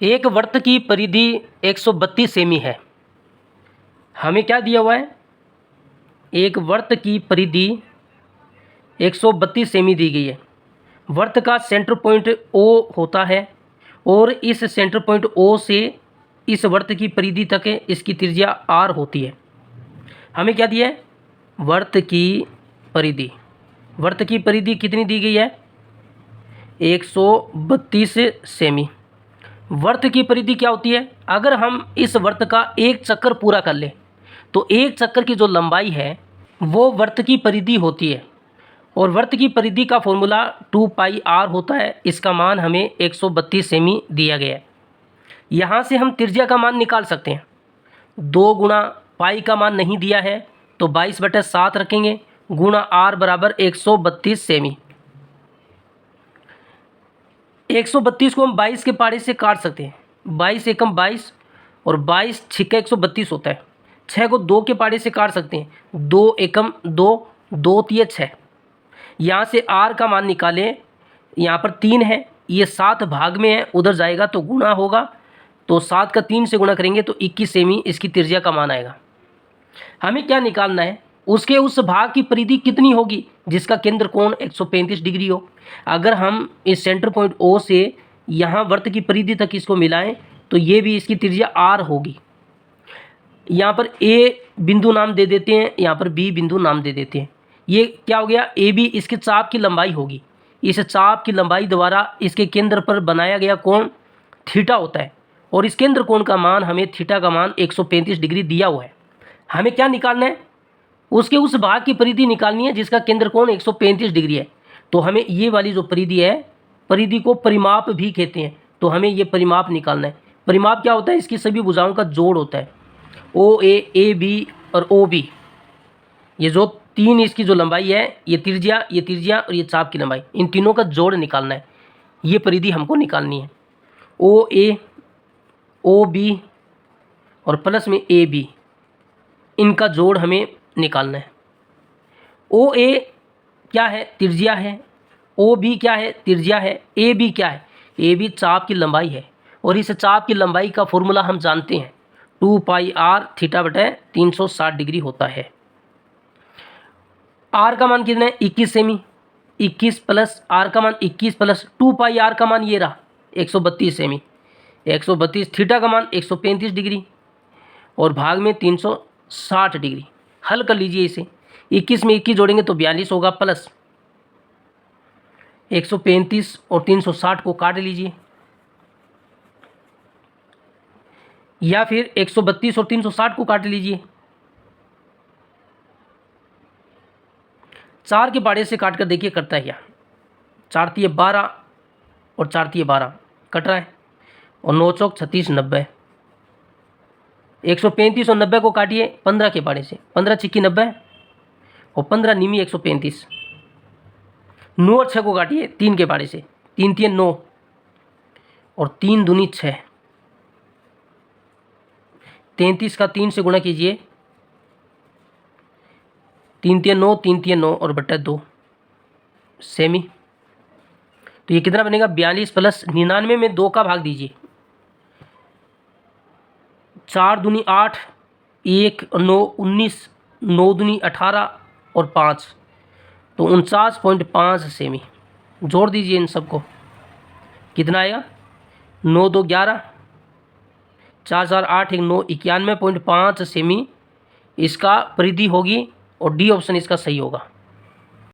एक वृत्त की परिधि 132 सेमी है। हमें क्या दिया हुआ है? एक वृत्त की परिधि 132 सेमी दी गई है। वृत्त का सेंटर पॉइंट O होता है और इस सेंटर पॉइंट O से इस वृत्त की परिधि तक इसकी त्रिज्या R होती है। हमें क्या दिया है? वृत्त की परिधि। वृत्त की परिधि कितनी दी गई है? 132 सेमी। वृत्त की परिधि क्या होती है? अगर हम इस वृत्त का एक चक्कर पूरा कर लें तो एक चक्कर की जो लंबाई है वो वृत्त की परिधि होती है। और वृत्त की परिधि का फॉर्मूला 2πr होता है। इसका मान हमें 132 सेमी दिया गया है। यहाँ से हम त्रिज्या का मान निकाल सकते हैं। 2 गुणा पाई का मान नहीं दिया है तो 22/7 रखेंगे गुणा r बराबर 132 सेमी। 132 को हम 22 के पाड़े से काट सकते हैं। 22 एकम 22 और 22 छिक्का 132 होता है। 6 को 2 के पाड़े से काट सकते हैं। 2 एकम 2, 2 तिया 6। यहाँ से r का मान निकालें। यहाँ पर 3 है, ये 7 भाग में है, उधर जाएगा तो गुणा होगा। तो 7 का 3 से गुणा करेंगे तो 21 सेमी इसकी त्रिज्या का मान आएगा। हमें क्या निकालना है? उसके उस भाग की परिधि कितनी होगी जिसका केंद्र कोण 135 डिग्री हो। अगर हम इस सेंटर पॉइंट O से यहाँ वृत्त की परिधि तक इसको मिलाएं तो ये भी इसकी त्रिज्या R होगी। यहाँ पर A बिंदु नाम दे देते हैं, यहाँ पर B बिंदु नाम दे देते हैं। ये क्या हो गया? AB इसके चाप की लंबाई होगी। इस चाप की लंबाई द्वारा इसके केंद्र पर बनाया गया कोण थीटा होता है और इस केंद्र कोण का मान हमें थीटा का मान 135 डिग्री दिया हुआ है। हमें क्या निकालना है? उसके उस भाग की परिधि निकालनी है जिसका केंद्र कोण 135 डिग्री है। तो हमें ये वाली जो परिधि है, परिधि को परिमाप भी कहते हैं, तो हमें ये परिमाप निकालना है। परिमाप क्या होता है? इसकी सभी भुजाओं का जोड़ होता है। OA, AB और OB, ये जो तीन इसकी जो लंबाई है, ये त्रिज्या और ये चाप की लंबाई, इन तीनों का जोड़ निकालना है। ये परिधि हमको निकालनी है। OA, OB और प्लस में AB, इनका जोड़ हमें निकालना है। OA क्या है? त्रिज्या है। OB क्या है? त्रिज्या है। AB क्या है? AB चाप की लंबाई है और इस चाप की लंबाई का फॉर्मूला हम जानते हैं, 2πr θ/360 डिग्री होता है। R का मान कितना है? 21 सेमी। 21 प्लस R का मान 21 प्लस 2πr का मान ये रहा 132 सेमी। 132 थीटा का मान 135 डिग्री और भाग में 360 डिग्री। हल कर लीजिए इसे। 21 में 21 जोड़ेंगे तो 42 होगा, प्लस 135 और 360 को काट लीजिए, या फिर 132 और 360 को काट लीजिए। 4 के पाड़े से काट कर देखिए करता है क्या। 4 तिये 12 और 4 तिये 12 कट रहा है और 9 चौक 36, 90। 135 और 90 को काटिए 15 के पाड़े से। 15 छिक्की 90 और 15 निमी 135। 9 और 6 को काटिए 3 के पाड़े से। 3 तिये 9 और 3 दूनी 6। 33 का 3 से गुणा कीजिए। 3 तिये 9, 3 तिये 9 और बट्टा 2 सेमी। तो ये कितना बनेगा? 42 प्लस 99 में 2 का भाग दीजिए। 4 दूनी 8, 1 और 9 19, 9 दूनी 18 और 5 तो 49.5 सेमी। जोड़ दीजिए इन सबको, कितना आएगा? 9 2 11, 4 4 8 1 9, 91.5 सेमी इसका परिधि होगी और डी ऑप्शन इसका सही होगा।